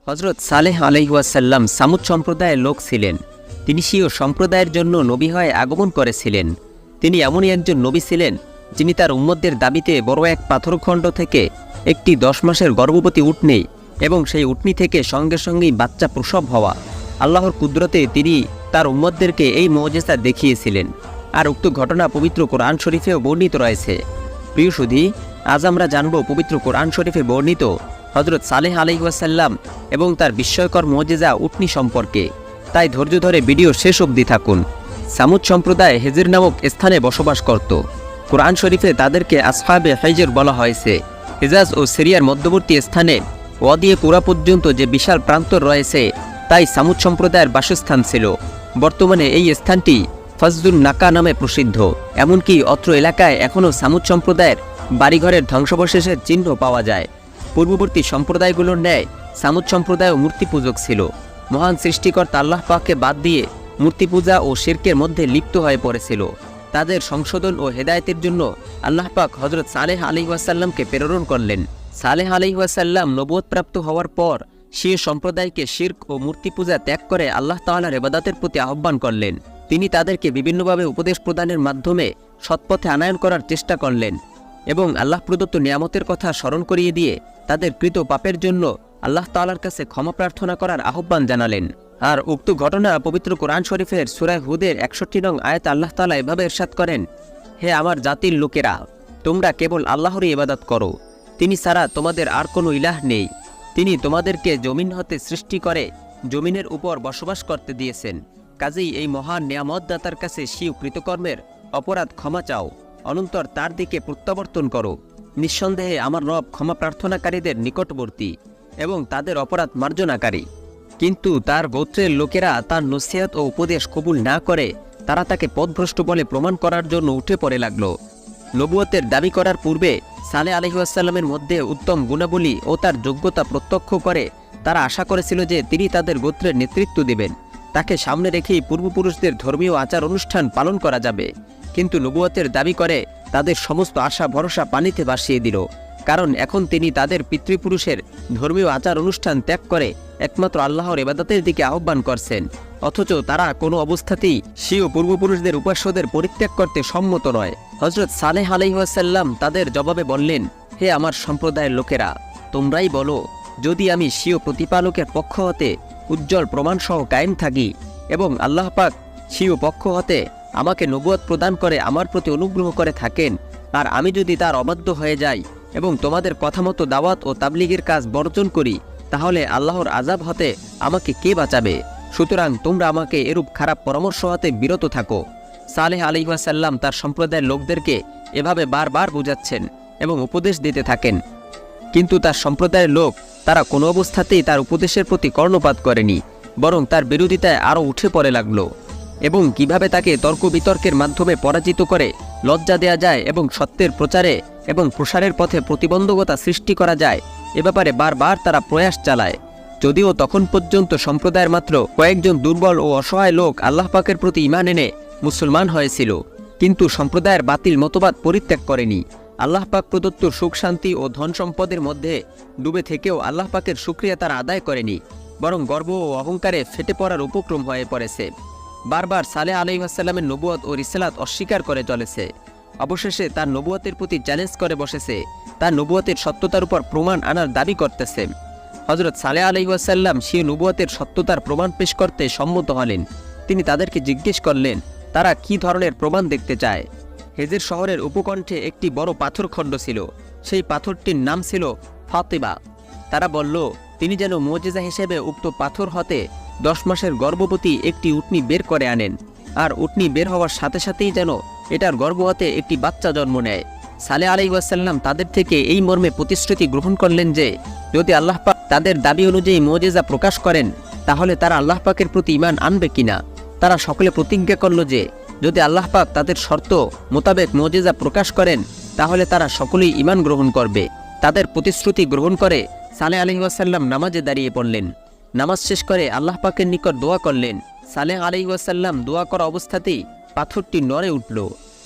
হজরত সালেহ আলাইহিওয়াসাল্লাম সামুদ সম্প্রদায়ের লোক ছিলেন। তিনি স্বীয় সম্প্রদায়ের জন্য নবী হয়ে আগমন করেছিলেন। তিনি এমনই একজন নবী ছিলেন যিনি তার উম্মতদের দাবিতে বড় এক পাথরখণ্ড থেকে একটি 10 মাসের গর্ভবতী উটনী এবং সেই উটনী থেকে সঙ্গে সঙ্গেই বাচ্চা প্রসব হওয়া আল্লাহর কুদরতে তিনি তার উম্মতদেরকে এই মুজিজা দেখিয়েছিলেন। আর উক্ত ঘটনা পবিত্র কোরআন শরীফেও বর্ণিত রয়েছে। প্রিয় সুধী, আজ আমরা জানব পবিত্র কোরআন শরীফে বর্ণিত হজরত সালেহ আলাইহিওয়াসাল্লাম এবং তার বিস্ময়কর মুজিজা উটনী সম্পর্কে। তাই ধৈর্য ধরে ভিডিও শেষ অবধি থাকুন। সামুদ সম্প্রদায় হেজর নামক স্থানে বসবাস করত। কোরআন শরীফে তাদেরকে আসহাবে হেজর বলা হয়েছে। হিজাজ ও সিরিয়ার মধ্যবর্তী স্থানে ওয়াদিয়ে কুরা পর্যন্ত যে বিশাল প্রান্তর রয়েছে তাই সামুদ সম্প্রদায়ের বাসস্থান ছিল। বর্তমানে এই স্থানটি ফজদুন নাকা নামে প্রসিদ্ধ। এমনকি অত্র এলাকায় এখনও সামুদ সম্প্রদায়ের বাড়িঘরের ধ্বংসাবশেষের চিহ্ন পাওয়া যায়। পূর্ববর্তী সম্প্রদায়গুলোর ন্যায় সামুদ সম্প্রদায়ও মূর্তি পূজক ছিল। মহান সৃষ্টিকর্তা আল্লাহ পাককে বাদ দিয়ে মূর্তি পূজা ও শিরকের মধ্যে লিপ্ত হয়ে পড়েছিল। তাদের সংশোধন ও হেদায়েতের জন্য আল্লাহ পাক হজরত সালেহ আলাইহিওয়াসাল্লামকে প্রেরণ করলেন। সালেহ আলাইহিওয়াসাল্লাম নবুয়ত প্রাপ্ত হওয়ার পর সেই সম্প্রদায়কে শিরক ও মূর্তি পূজা ত্যাগ করে আল্লাহ তাআলার ইবাদতের প্রতি আহ্বান করলেন। তিনি তাদেরকে বিভিন্নভাবে উপদেশ প্রদানের মাধ্যমে সৎপথে আনয়ন করার চেষ্টা করলেন এবং আল্লাহ প্রদত্ত নিয়ামতের কথা স্মরণ করিয়ে দিয়ে তাদের কৃত পাপের জন্য আল্লাহ তাআলার কাছে ক্ষমা প্রার্থনা করার আহ্বান জানালেন। আর উক্ত ঘটনা পবিত্র কোরআন শরীফের সূরা হুদের 61 নং আয়াতে আল্লাহ তাআলা এভাবে ইরশাদ করেন, হে আমার জাতির লোকেরা, তোমরা কেবল আল্লাহরই ইবাদত করো, তিনি ছাড়া তোমাদের আর কোনো ইলাহ নেই। তিনি তোমাদেরকে জমিন হতে সৃষ্টি করে জমিনের উপর বসবাস করতে দিয়েছেন। কাজেই এই মহান নিয়ামত দাতার কাছে স্বীয় কৃতকর্মের অপরাধ ক্ষমা চাও, অনন্তর তার দিকে প্রত্যাবর্তন করো। নিঃসন্দেহে আমার রব ক্ষমা প্রার্থনাকারীদের নিকটবর্তী এবং তাদের অপরাধ মার্জনাকারী। কিন্তু তার গোত্রের লোকেরা তার নসিহত ও উপদেশ কবুল না করে তারা তাকে পথভ্রষ্ট বলে প্রমাণ করার জন্য উঠে পড়ে লাগলো। নবুয়তের দাবি করার পূর্বে সালেহ আলাইহিওয়াসাল্লামের মধ্যে উত্তম গুণাবলী ও তার যোগ্যতা প্রত্যক্ষ করে তারা আশা করেছিল যে তিনি তাদের গোত্রের নেতৃত্ব দেবেন। তাকে সামনে রেখেই পূর্বপুরুষদের ধর্মীয় আচার অনুষ্ঠান পালন করা যাবে। কিন্তু নবুয়তের দাবি করে তাদের সমস্ত আশা ভরসা পানিতে ভাসিয়ে দিল। কারণ এখন তিনি তাদের পিতৃপুরুষের ধর্মীয় আচার অনুষ্ঠান ত্যাগ করে একমাত্র আল্লাহর ইবাদতের দিকে আহ্বান করছেন। অথচ তারা কোনো অবস্থাতেই স্বীয় পূর্বপুরুষদের উপাস্যদের পরিত্যাগ করতে সম্মত নয়। হজরত সালেহ আলাইহিওয়াসাল্লাম তাদের জবাবে বললেন, হে আমার সম্প্রদায়ের লোকেরা, তোমরাই বলো, যদি আমি স্বীয় প্রতিপালকের পক্ষ হতে উজ্জ্বল প্রমাণসহ কায়েম থাকি এবং আল্লাহ পাক স্বীয় পক্ষ হতে আমাকে নবুয়ত প্রদান করে আমার প্রতি অনুগ্রহ করে থাকেন, আর আমি যদি তার অবাধ্য হয়ে যাই এবং তোমাদের কথা মতো দাওয়াত ও তাবলীগের কাজ বর্জন করি, তাহলে আল্লাহর আযাব হতে আমাকে কে বাঁচাবে? সুতরাং তোমরা আমাকে এরূপ খারাপ পরামর্শ হতে বিরত থাকো। সালেহ আলাইহিওয়াসাল্লাম তার সম্প্রদায়ের লোকদেরকে এভাবে বারবার বুঝাচ্ছেন এবং উপদেশ দিতে থাকেন। কিন্তু তার সম্প্রদায়ের লোক তারা কোনো অবস্থাতেই তার উপদেশের প্রতি কর্ণপাত করেনি, বরং তার বিরোধিতায় আরও উঠে পড়ে লাগলো। এবং কিভাবে তাকে তর্ক বিতর্কের মাধ্যমে পরাজিত করে লজ্জা দেয়া যায় এবং সত্যের প্রচারে এবং প্রসারের পথে প্রতিবন্ধকতা সৃষ্টি করা যায়, এ ব্যাপারে বারবার তারা প্রয়াস চালায়। যদিও তখন পর্যন্ত সম্প্রদায়ের মাত্র কয়েকজন দুর্বল ও অসহায় লোক আল্লাহ পাকের প্রতি ঈমান এনে মুসলমান হয়েছিল, কিন্তু সম্প্রদায়ের বাতিল মতবাদ পরিত্যাগ করেনি। আল্লাহ পাক প্রদত্ত সুখ শান্তি ও ধন সম্পদের মধ্যে ডুবে থেকেও আল্লাহ পাকের শুকরিয়া তারা আদায় করেনি, বরং গর্ব ও অহংকারে ফেটে পড়ার উপক্রম হয়ে পড়েছে। বারবার সালেহ আলাইহিওয়াসাল্লামের নবুয়ত ও রিসালাত অস্বীকার করে চলেছে। অবশেষে তার নবুয়তের প্রতি চ্যালেঞ্জ করে বসেছে, তার নবুয়তের সত্যতার উপর প্রমাণ আনার দাবি করতেছে। হজরত সালেহ আলাইহিওয়াসাল্লাম সেই নবুয়তের সত্যতার প্রমাণ পেশ করতে সম্মত হলেন। তিনি তাদেরকে জিজ্ঞেস করলেন তারা কি ধরনের প্রমাণ দেখতে চায়। হেজের শহরের উপকণ্ঠে একটি বড় পাথরখণ্ড ছিল। সেই পাথরটির নাম ছিল ফাতিমা। তারা বলল, তিনি যেন মুজিজা হিসেবে উক্ত পাথর হতে 10 মাসের গর্ভবতী একটি উটনী বের করে আনেন, আর উটনী বের হওয়ার সাথে সাথেই যেন এটার গর্ভ হতে একটি বাচ্চা জন্ম নেয়। সালেহ আলাইহিওয়াসাল্লাম তাদের থেকে এই মর্মে প্রতিশ্রুতি গ্রহণ করলেন যে যদি আল্লাহ পাক তাদের দাবি অনুযায়ী মুজিজা প্রকাশ করেন, তাহলে তারা আল্লাহ পাকের প্রতি ঈমান আনবে কিনা। তারা সকলে প্রতিজ্ঞা করল যে যদি আল্লাহ পাক তাদের শর্ত মোতাবেক মুজিজা প্রকাশ করেন, তাহলে তারা সকলেই ঈমান গ্রহণ করবে। তাদের প্রতিশ্রুতি গ্রহণ করে সালেহ আলাইহিওয়াসাল্লাম নামাজে দাঁড়িয়ে পড়লেন। নামাজ শেষ করে আল্লাহ পাকের নিকট দোয়া করলেন। সালেহ আলাইহিওয়াসাল্লাম দোয়া করা অবস্থাতেই পাথরটি নড়ে উঠল।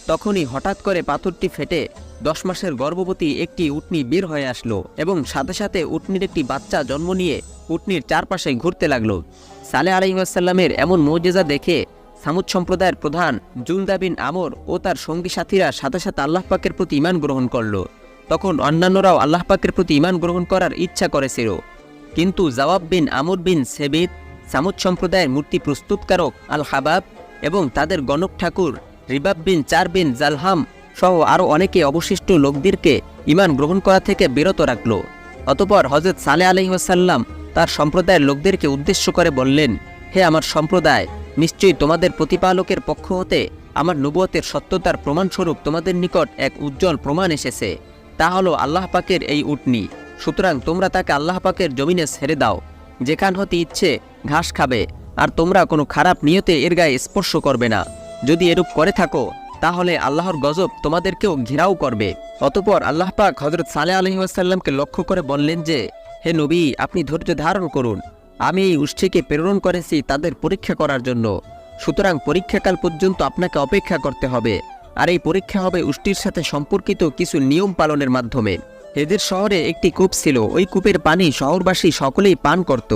তখনই হঠাৎ করে পাথরটি ফেটে 10 মাসের গর্ভবতী একটি উটনি বের হয়ে আসলো এবং সাথে সাথে উটনির একটি বাচ্চা জন্ম নিয়ে উটনির চারপাশে ঘুরতে লাগলো। সালেহ আলাইহিস সালামের এমন মুজিজা দেখে সামুদ সম্প্রদায়ের প্রধান জুলদা বিন আমর ও তার সঙ্গী সাথীরা সাথে সাথে আল্লাহ পাকের প্রতি ঈমান গ্রহণ করলো। তখন অন্যান্যরাও আল্লাহ পাকের প্রতি ঈমান গ্রহণ করার ইচ্ছা করেছিল, কিন্তু জাওয়াব বিন আমর বিন সেবিত, সামুদ সম্প্রদায়ের মূর্তি প্রস্তুতকারক আল হাবাব এবং তাদের গণক ঠাকুর রিবাব বিন চার বিন জালহাম সহ আরও অনেকে অবশিষ্ট লোকদেরকে ঈমান গ্রহণ করা থেকে বিরত রাখল। অতঃপর হজরত সালেহ আলাইহিস সালাম তার সম্প্রদায়ের লোকদেরকে উদ্দেশ্য করে বললেন, হে আমার সম্প্রদায়, নিশ্চয়ই তোমাদের প্রতিপালকের পক্ষ হতে আমার নবুয়তের সত্যতার প্রমাণস্বরূপ তোমাদের নিকট এক উজ্জ্বল প্রমাণ এসেছে। তা হলো আল্লাহ পাকের এই উটনি। সুতরাং তোমরা তাকে আল্লাহ পাকের জমিনে ছেড়ে দাও, যেখান হতে ইচ্ছে ঘাস খাবে, আর তোমরা কোনো খারাপ নিয়তে এর গায়ে স্পর্শ করবে না। যদি এরূপ করে থাকো তাহলে আল্লাহর গজব তোমাদেরকেও ঘেরাও করবে। অতঃপর আল্লাহ পাক হজরত সালেহ আলাইহিস সালামকে লক্ষ্য করে বললেন যে, হে নবী, আপনি ধৈর্য ধারণ করুন। আমি এই উষ্ট্রিকে প্রেরণ করেছি তাদের পরীক্ষা করার জন্য। সুতরাং পরীক্ষাকাল পর্যন্ত আপনাকে অপেক্ষা করতে হবে, আর এই পরীক্ষা হবে উষ্ট্রির সাথে সম্পর্কিত কিছু নিয়ম পালনের মাধ্যমে। এদের শহরে একটি কূপ ছিল, ওই কূপের পানি শহরবাসী সকলেই পান করত,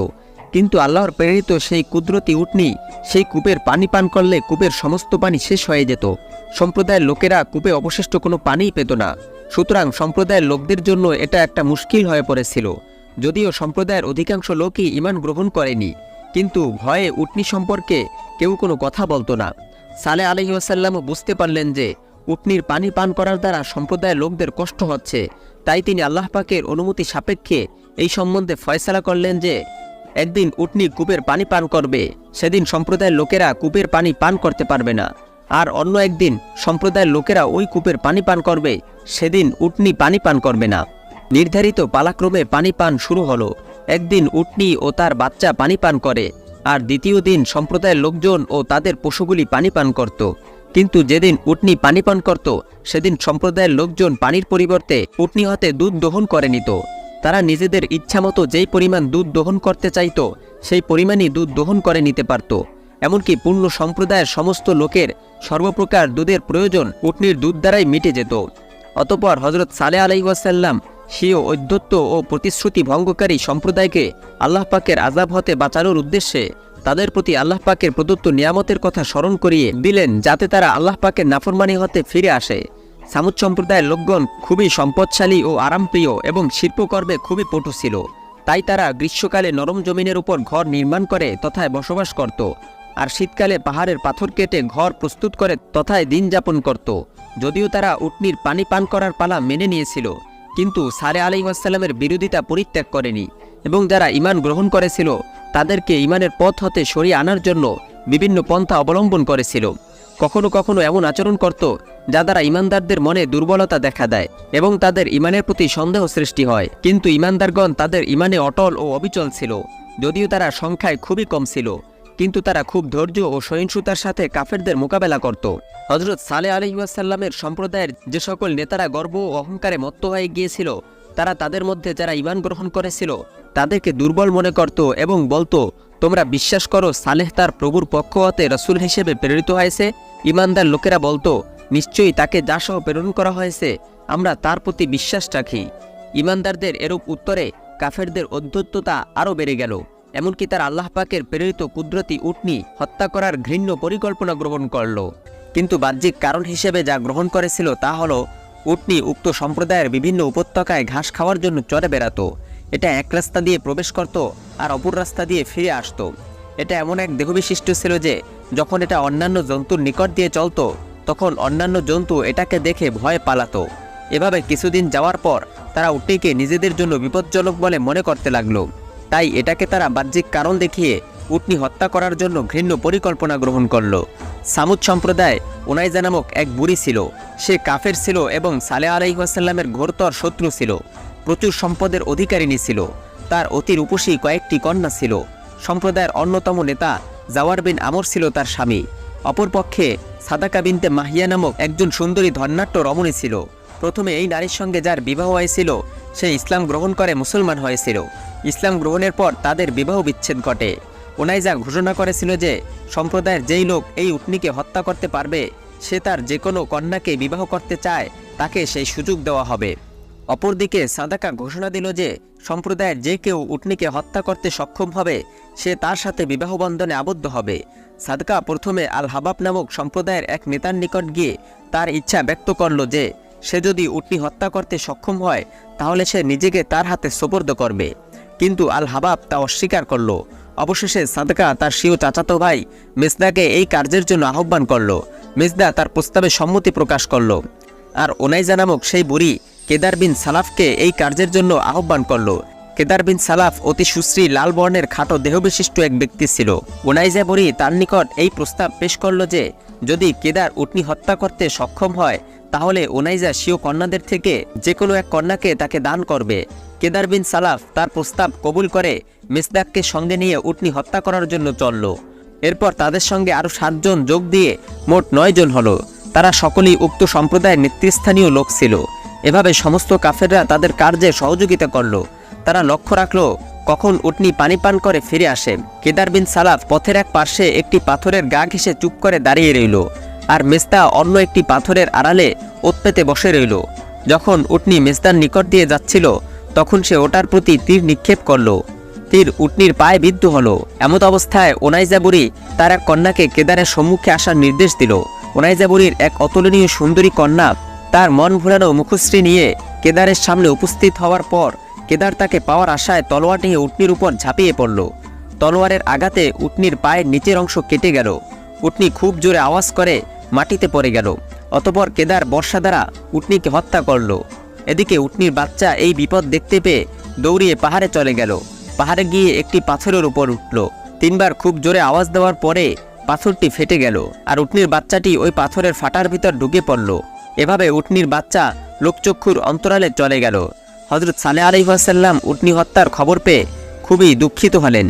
কিন্তু আল্লাহর প্রেরিত সেই কুদরতি উটনি সেই কূপের পানি পান করলে কূপের সমস্ত পানি শেষ হয়ে যেত। সম্প্রদায়ের লোকেরা কূপে অবশিষ্ট কোনো পানিই পেত না। সুতরাং সম্প্রদায়ের লোকদের জন্য এটা একটা মুশকিল হয়ে পড়েছিল। যদিও সম্প্রদায়ের অধিকাংশ লোকই ঈমান গ্রহণ করেনি, কিন্তু ভয়ে উটনি সম্পর্কে কেউ কোনো কথা বলতো না। সালেহ আলাইহিস সালামও বুঝতে পারলেন যে উটনির পানি পান করার দ্বারা সম্প্রদায়ের লোকদের কষ্ট হচ্ছে, তাই তিনি আল্লাহ পাকের অনুমতি সাপেক্ষে এই সম্বন্ধে ফয়সালা করলেন যে একদিন উটনি কূপের পানি পান করবে, সেদিন সম্প্রদায়ের লোকেরা কূপের পানি পান করতে পারবে না, আর অন্য একদিন সম্প্রদায়ের লোকেরা ওই কূপের পানি পান করবে, সেদিন উটনি পানি পান করবে না। নির্ধারিত পালাক্রমে পানি পান শুরু হলো। একদিন উটনি ও তার বাচ্চা পানি পান করে, আর দ্বিতীয় দিন সম্প্রদায়ের লোকজন ও তাদের পশুগুলি পানি পান করত। কিন্তু যেদিন উটনি পানি পান করত, সেদিন সম্প্রদায়ের লোকজন পানির পরিবর্তে উটনি হতে দুধ দহন করে নিত। তারা নিজেদের ইচ্ছামতো যেই পরিমাণ দুধ দহন করতে চাইত, সেই পরিমাণই দুধ দহন করে নিতে পারত। এমনকি পূর্ণ সম্প্রদায়ের সমস্ত লোকের সর্বপ্রকার দুধের প্রয়োজন উটনির দুধ দ্বারাই মিটে যেত। অতঃপর হজরত সালেহ আলাইহিস সালাম স্বীয় ঔদ্ধত্য ও প্রতিশ্রুতি ভঙ্গকারী সম্প্রদায়কে আল্লাহ পাকের আযাব হতে বাঁচানোর উদ্দেশ্যে তাদের প্রতি আল্লাহ পাকের প্রদত্ত নিয়ামতের কথা স্মরণ করিয়ে দিলেন, যাতে তারা আল্লাহ পাকের নাফরমানি হতে ফিরে আসে। সামুদ সম্প্রদায়ের লোকগণ খুবই সম্পদশালী ও আরামপ্রিয় এবং শিল্পকর্মে খুবই পটু ছিল। তাই তারা গ্রীষ্মকালে নরম জমিনের উপর ঘর নির্মাণ করে তথায় বসবাস করত, আর শীতকালে পাহাড়ের পাথর কেটে ঘর প্রস্তুত করে তথায় দিন যাপন করত। যদিও তারা উটনির পানি পান করার পালা মেনে নিয়েছিল, কিন্তু সালেহ আলাইহিস সালামের বিরোধিতা পরিত্যাগ করেনি, এবং যারা ঈমান গ্রহণ করেছিল তাদেরকে ঈমানের পথ হতে সরিয়ে আনার জন্য বিভিন্ন পন্থা অবলম্বন করেছিল। কখনো কখনো এমন আচরণ করত যা দ্বারা ঈমানদারদের মনে দুর্বলতা দেখা দেয় এবং তাদের ঈমানের প্রতি সন্দেহ সৃষ্টি হয়। কিন্তু ঈমানদারগণ তাদের ঈমানে অটল ও অবিচল ছিল। যদিও তারা সংখ্যায় খুবই কম ছিল, কিন্তু তারা খুব ধৈর্য ও সহিষ্ণুতার সাথে কাফেরদের মোকাবেলা করত। হজরত সালেহ আলাইহিস সালামের সম্প্রদায়ের যে সকল নেতারা গর্ব ও অহংকারে মত্ত হয়ে গিয়েছিল, তারা তাদের মধ্যে যারা ঈমান গ্রহণ করেছিল তাদেরকে দুর্বল মনে করত এবং বলতো, তোমরা বিশ্বাস করো সালেহ তার প্রভুর পক্ষ হতে রাসূল হিসেবে প্রেরিত হয়েছে। ঈমানদার লোকেরা বলতো, নিশ্চয়ই তাকে যা সহ প্রেরণ করা হয়েছে আমরা তার প্রতি বিশ্বাস রাখি। ঈমানদারদের এরূপ উত্তরে কাফেরদের অধ্যত্ততা আরও বেড়ে গেল। এমনকি তারা আল্লাহ পাকের প্রেরিত কুদরতি উটনি হত্যা করার ঘৃণ্য পরিকল্পনা গ্রহণ করল। কিন্তু বাহ্যিক কারণ হিসেবে যা গ্রহণ করেছিল তা হলো, উটনি উক্ত সম্প্রদায়ের বিভিন্ন উপত্যকায় ঘাস খাওয়ার জন্য চরে বেড়াত। এটা এক রাস্তা দিয়ে প্রবেশ করত আর অপর রাস্তা দিয়ে ফিরে আসত। এটা এমন এক দেহবিশিষ্ট ছিল যে যখন এটা অন্যান্য জন্তুর নিকট দিয়ে চলত, তখন অন্যান্য জন্তু এটাকে দেখে ভয় পালাতো। এভাবে কিছুদিন যাওয়ার পর তারা উটনিকে নিজেদের জন্য বিপজ্জনক বলে মনে করতে লাগলো। তাই এটাকে তারা বাহ্যিক কারণ দেখিয়ে উটনি হত্যা করার জন্য ঘৃণ্য পরিকল্পনা গ্রহণ করল। সামুদ সম্প্রদায় উনাইজা নামক এক বুড়ি ছিল। সে কাফের ছিল এবং সালেহ আলাইহিস সালামের ঘোরতর শত্রু ছিল। প্রচুর সম্পদের অধিকারিণী ছিল। তার অতি রূপসী কয়েকটি কন্যা ছিল। সম্প্রদায়ের অন্যতম নেতা জাওয়ার বিন আমর ছিল তার স্বামী। অপরপক্ষে সাদাকা বিনতে মাহিয়া নামক একজন সুন্দরী ধন্যাঢ্য রমণী ছিল। প্রথমে এই নারীর সঙ্গে যার বিবাহ হয়েছিল সে ইসলাম গ্রহণ করে মুসলমান হয়েছিল। ইসলাম গ্রহণের পর তাদের বিবাহ বিচ্ছেদ ঘটে। উনাইজা ঘোষণা করেছিল যে সম্প্রদায়ের যেই লোক এই উটনিকে হত্যা করতে পারবে সে তার যে কোনো কন্যাকে বিবাহ করতে চায় তাকে সেই সুযোগ দেওয়া হবে। অপরদিকে সাদাকা ঘোষণা দিল যে সম্প্রদায়ের যে কেউ উটনীকে হত্যা করতে সক্ষম হবে সে তার সাথে বিবাহ বন্ধনে আবদ্ধ হবে। সাদকা প্রথমে আল হাবাব নামক সম্প্রদায়ের এক নেতার নিকট গিয়ে তার ইচ্ছা ব্যক্ত করল যে সে যদি উটনী হত্যা করতে সক্ষম হয় তাহলে সে নিজেকে তার হাতে সোপর্দ করবে, কিন্তু আল হাবাব তা অস্বীকার করল। অবশেষে সাদকা তার স্বীয় চাচাতো ভাই মিসদাকে এই কার্যের জন্য আহ্বান করল। মিসদা তার প্রস্তাবে সম্মতি প্রকাশ করল, আর ওনাইজা নামক সেই বুড়ি কেদার বিন সালাফকে এই কার্যের জন্য আহ্বান করল। কেদার বিন সালাফ অতি সুশ্রী লাল বর্ণের খাটো দেহবিশিষ্ট এক ব্যক্তি ছিল। ওনাইজা বুড়ি তার নিকট এই প্রস্তাব পেশ করল যে যদি কেদার উটনী হত্যা করতে সক্ষম হয় তাহলে ওনাইজা স্বীয় কন্যাদের থেকে যে কোনো এক কন্যাকে তাকে দান করবে। কেদার বিন সালাফ তার প্রস্তাব কবুল করে মিসদাককে সঙ্গে নিয়ে উটনী হত্যা করার জন্য চলল। এরপর তাদের সঙ্গে আরও 7 জন যোগ দিয়ে মোট 9 জন হলো। তারা সকলেই উক্ত সম্প্রদায়ের নেতৃস্থানীয় লোক ছিল। এভাবে সমস্ত কাফেররা তাদের কার্যে সহযোগিতা করল। তারা লক্ষ্য রাখল কখন উটনী পানি পান করে ফিরে আসে। কেদার বিন সালাফ পথের এক পার্শ্বে একটি পাথরের গা ঘেঁষে চুপ করে দাঁড়িয়ে রইল, আর মেজদা অন্য একটি পাথরের আড়ালে ওত পেতে বসে রইল। যখন উটনী মেজদার নিকট দিয়ে যাচ্ছিল তখন সে ওটার প্রতি তীর নিক্ষেপ করল। তীর উটনীর পায়ে বিদ্ধ হলো। এমত অবস্থায় ওনাইজা বুড়ি তার এক কন্যাকে কেদারের সম্মুখে আসার নির্দেশ দিল। ওনাইজা বুড়ির এক অতুলনীয় সুন্দরী কন্যা তার মন ভুলানো মুখশ্রী নিয়ে কেদারের সামনে উপস্থিত হওয়ার পর কেদার তাকে পাওয়ার আশায় তলোয়ার নিয়ে উটনীর উপর ঝাঁপিয়ে পড়ল। তলোয়ারের আঘাতে উটনীর পায়ের নিচের অংশ কেটে গেল। উটনী খুব জোরে আওয়াজ করে মাটিতে পড়ে গেল। অতঃপর কেদার বর্ষা দ্বারা উটনীকে হত্যা করল। এদিকে উটনীর বাচ্চা এই বিপদ দেখতে পেয়ে দৌড়িয়ে পাহাড়ে চলে গেল। পাহাড়ে গিয়ে একটি পাথরের উপর উঠল। 3 বার খুব জোরে আওয়াজ দেওয়ার পরে পাথরটি ফেটে গেল, আর উটনীর বাচ্চাটি ওই পাথরের ফাটার ভিতর ঢুকে পড়ল। এভাবে উটনীর বাচ্চা লোকচক্ষুর অন্তরালে চলে গেল। হজরত সালেহ আলাইহিস সালাম উটনী হত্যার খবর পেয়ে খুবই দুঃখিত হলেন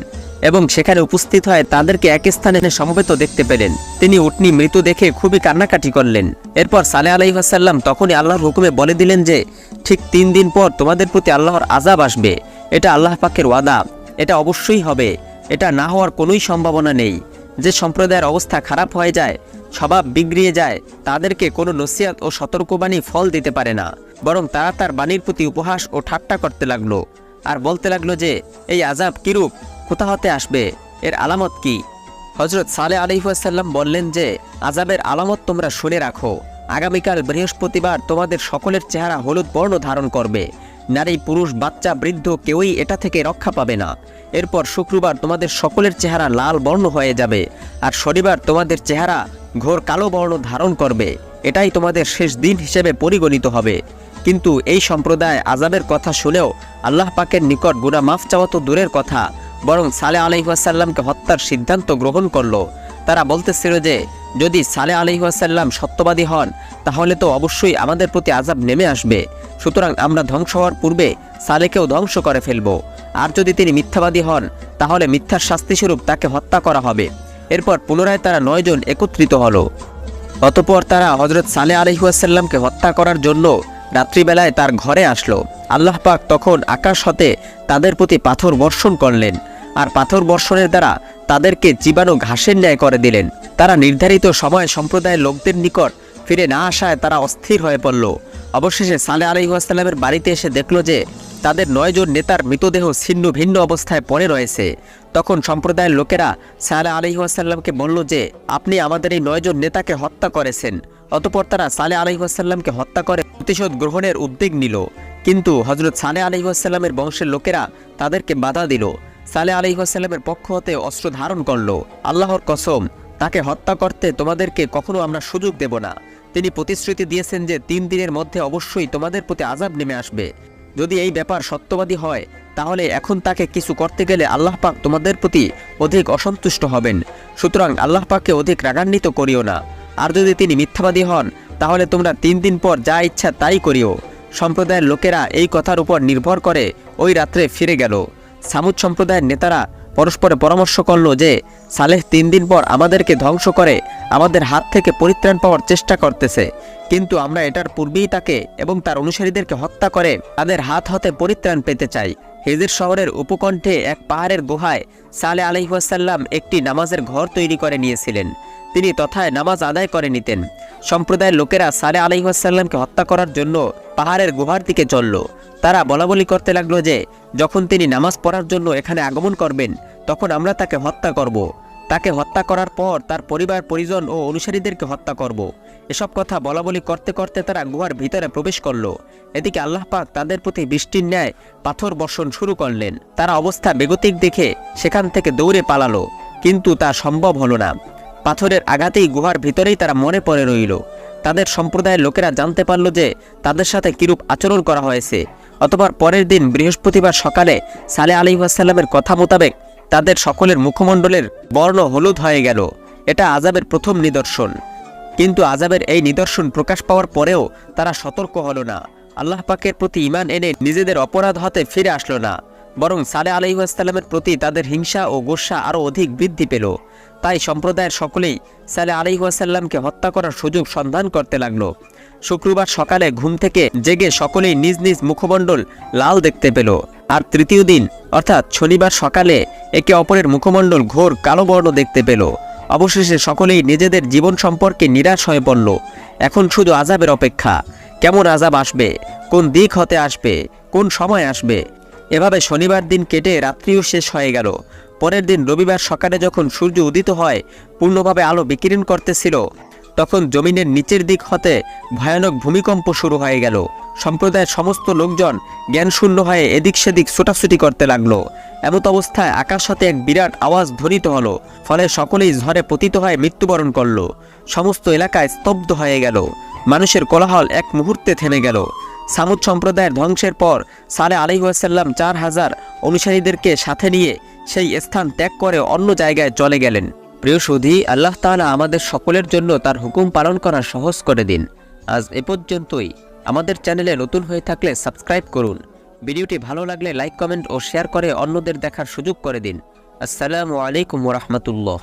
এবং সেখানে উপস্থিত হয়ে তাদেরকে এক স্থানে সমবেত দেখতে পেলেন। তিনি উটনী মৃত দেখে খুবই কান্নাকাটি করলেন। এরপর সালেহ আলাইহিস সালাম তখনই আল্লাহর হুকুমে বলে দিলেন যে ঠিক 3 দিন পর তোমাদের প্রতি আল্লাহর আযাব আসবে। এটা আল্লাহ পাকের ওয়াদা, এটা অবশ্যই হবে, এটা না হওয়ার কোনোই সম্ভাবনা নেই। যে সম্প্রদায়ের অবস্থা খারাপ হয়ে যায়, স্বভাব বিগড়িয়ে যায়, তাদেরকে কোনো নসিহত ও সতর্কবাণী ফল দিতে পারে না, বরং তারা তার বাণীর প্রতি উপহাস ও ঠাট্টা করতে লাগলো আর বলতে লাগলো যে এই আযাব কিরূপ, কোথা হতে আসবে, এর আলামত কি? হজরত সালেহ আলাইহিস সালাম বললেন যে আযাবের আলামত তোমরা শুনে রাখো। আগামীকাল বৃহস্পতিবার তোমাদের সকলের চেহারা হলুদ বর্ণ ধারণ করবে। নারী, পুরুষ, বাচ্চা, বৃদ্ধ কেউই এটা থেকে রক্ষা পাবে না। এরপর শুক্রবার তোমাদের সকলের চেহারা লাল বর্ণ হয়ে যাবে, আর শনিবার তোমাদের চেহারা ঘোর কালো বর্ণ ধারণ করবে। এটাই তোমাদের শেষ দিন হিসেবে পরিগণিত হবে। কিন্তু এই সম্প্রদায় আযাবের কথা শুনেও আল্লাহ পাকের নিকট গুনাহ মাফ চাওয়া তো দূরের কথা, বরং সালেহ আলাইহিস সালামকে হত্যার সিদ্ধান্ত গ্রহণ করল। তারা বলতেছিল যে যদি সালেহ আলাইহিস সালাম সত্যবাদী হন তাহলে তো অবশ্যই আমাদের প্রতি আযাব নেমে আসবে, সুতরাং আমরা ধ্বংস হওয়ার পূর্বে সালেহকেও ধ্বংস করে ফেলব। আর যদি তিনি মিথ্যাবাদী হন তাহলে মিথ্যার শাস্তিস্বরূপ তাকে হত্যা করা হবে। এরপর পুনরায় তারা 9 জন একত্রিত হলো। অতঃপর তারা হজরত সালেহ আলাইহিস সালামকে হত্যা করার জন্য রাত্রিবেলায় তার ঘরে আসলো। আল্লাহ পাক তখন আকাশ হতে তাদের প্রতি পাথর বর্ষণ করলেন, আর পাথর বর্ষণের দ্বারা তাদেরকে জীবাণু ঘাসের ন্যায় করে দিলেন। তারা নির্ধারিত সময় সম্প্রদায়ের লোকদের নিকট ফিরে না আসায় তারা অস্থির হয়ে পড়ল। অবশেষে সালেহ আলাইহিস সালামের বাড়িতে এসে দেখল যে তাদের 9 জন নেতার মৃতদেহ ছিন্ন ভিন্ন অবস্থায় পড়ে রয়েছে। তখন সম্প্রদায়ের লোকেরা সালেহ আলাইহিস সালামকে বলল যে আপনি আমাদের এই 9 জন নেতাকে হত্যা করেছেন। অতঃপর তারা সালেহ আলাইহিস সালামকে হত্যা করে প্রতিশোধ গ্রহণের উদ্যোগ নিল। কিন্তু হজরত সালেহ আলাইহিস সালামের বংশের লোকেরা তাদেরকে বাধা দিল। সালেহ আলাইহিস সালামের পক্ষ হতে অস্ত্র ধারণ করল। আল্লাহর কসম, তাকে হত্যা করতে তোমাদেরকে কখনো আমরা সুযোগ দেব না। তিনি প্রতিশ্রুতি দিয়েছেন যে 3 দিনের মধ্যে অবশ্যই তোমাদের প্রতি আযাব নেমে আসবে। যদি এই ব্যাপার সত্যবাদী হয় তাহলে এখন তাকে কিছু করতে গেলে আল্লাহ পাক তোমাদের প্রতি অধিক অসন্তুষ্ট হবেন, সুতরাং আল্লাহ পাককে অধিক রাগান্বিত করিও না। আর যদি তিনি মিথ্যাবাদী হন তাহলে তোমরা 3 দিন পর যা ইচ্ছা তাই করিও। সম্প্রদায়ের লোকেরা এই কথার উপর নির্ভর করে ওই রাত্রে ফিরে গেল। সামুদ সম্প্রদায়ের নেতারা পরস্পরে পরামর্শ করল যে সালেহ 3 দিন পর আমাদেরকে ধ্বংস করে আমাদের হাত থেকে পরিত্রাণ পাওয়ার চেষ্টা করতেছে, কিন্তু আমরা এটার পূর্বেই তাকে এবং তার অনুসারীদেরকে হত্যা করে তাদের হাত হতে পরিত্রাণ পেতে চাই। হিজর শহরের উপকণ্ঠে এক পাহাড়ের গুহায় সালেহ আলাইহিস সালাম একটি নামাজের ঘর তৈরি করে নিয়েছিলেন। তিনি তথায় নামাজ আদায় করে নিতেন। সম্প্রদায়ের লোকেরা সালেহ আলাইহিস সালামকে হত্যা করার জন্য পাহাড়ের গুহার দিকে চলল। তারা বলাবলি করতে লাগলো যে যখন তিনি নামাজ পড়ার জন্য এখানে আগমন করবেন তখন আমরা তাকে হত্যা করব। তাকে হত্যা করার পর তার পরিবার পরিজন ও অনুসারীদেরকে হত্যা করব। এসব কথা বলাবলি করতে করতে তারা গুহার ভিতরে প্রবেশ করল। এদিকে আল্লাহ পাক তাদের প্রতি বৃষ্টির ন্যায় পাথর বর্ষণ শুরু করলেন। তারা অবস্থা বেগতিক দেখে সেখান থেকে দৌড়ে পালালো, কিন্তু তা সম্ভব হলো না। পাথরের আঘাতেই গুহার ভিতরেই তারা মরে পড়ে রইল। তাদের সম্প্রদায়ের লোকেরা জানতে পারল যে তাদের সাথে কিরূপ আচরণ করা হয়েছে। অতঃপর পরের দিন বৃহস্পতিবার সকালে সালেহ আলাইহিস সালামের কথা মোতাবেক তাদের সকলের মুখমণ্ডলের বর্ণ হলুদ হয়ে গেল। এটা আযাবের প্রথম নিদর্শন। কিন্তু আযাবের এই নিদর্শন প্রকাশ পাওয়ার পরেও তারা সতর্ক হলো না, আল্লাহ পাকের প্রতি ঈমান এনে নিজেদের অপরাধ হতে ফিরে আসলো না, বরং সালেহ আলাইহিস সালামের প্রতি তাদের হিংসা ও গোসা আরও অধিক বৃদ্ধি পেল। তাই সম্প্রদায়ের সকলেই সালেহ আলাইহিস সালামকে হত্যা করার সুযোগ সন্ধান করতে লাগলো। শুক্রবার সকালে ঘুম থেকে জেগে সকলেই নিজ নিজ মুখমণ্ডল লাল দেখতে পেল। আর তৃতীয় দিন অর্থাৎ শনিবার সকালে একে অপরের মুখমণ্ডল ঘোর কালো বর্ণ দেখতে পেল। অবশেষে সকলেই নিজেদের জীবন সম্পর্কে নিরাশ হয়ে পড়ল। এখন শুধু আযাবের অপেক্ষা। কেমন আযাব আসবে, কোন দিক হতে আসবে, কোন সময় আসবে। এভাবে শনিবার দিন কেটে রাত্রিও শেষ হয়ে গেল। পরের দিন রবিবার সকালে যখন সূর্য উদিত হয় পূর্ণভাবে আলো বিকিরণ করতেছিল, তখন জমিনের নিচের দিক হতে ভয়ানক ভূমিকম্প শুরু হয়ে গেল। সম্প্রদায়ের সমস্ত লোকজন জ্ঞানশূন্য হয়ে এদিক সেদিক ছোটাছুটি করতে লাগলো। এমত অবস্থায় আকাশ হতে এক বিরাট আওয়াজ ধ্বনিত হলো। ফলে সকলেই ঝড়ে পতিত হয়ে মৃত্যুবরণ করল। সমস্ত এলাকায় স্তব্ধ হয়ে গেল। মানুষের কোলাহল এক মুহূর্তে থেমে গেল। সামুদ সম্প্রদায়ের ধ্বংসের পর সালেহ আলাইহিস সালাম 4000 অনুসারীদেরকে সাথে নিয়ে সেই স্থান ত্যাগ করে অন্য জায়গায় চলে গেলেন। প্রিয় সুধী, আল্লাহ তাআলা আমাদের সকলের জন্য তার হুকুম পালন করা সহজ করে দিন। আজ এ পর্যন্তই। আমাদের চ্যানেলে নতুন হয়ে থাকলে সাবস্ক্রাইব করুন। ভিডিওটি ভালো লাগলে লাইক, কমেন্ট ও শেয়ার করে অন্যদের দেখার সুযোগ করে দিন। আসসালামু আলাইকুম ওয়া রাহমাতুল্লাহ।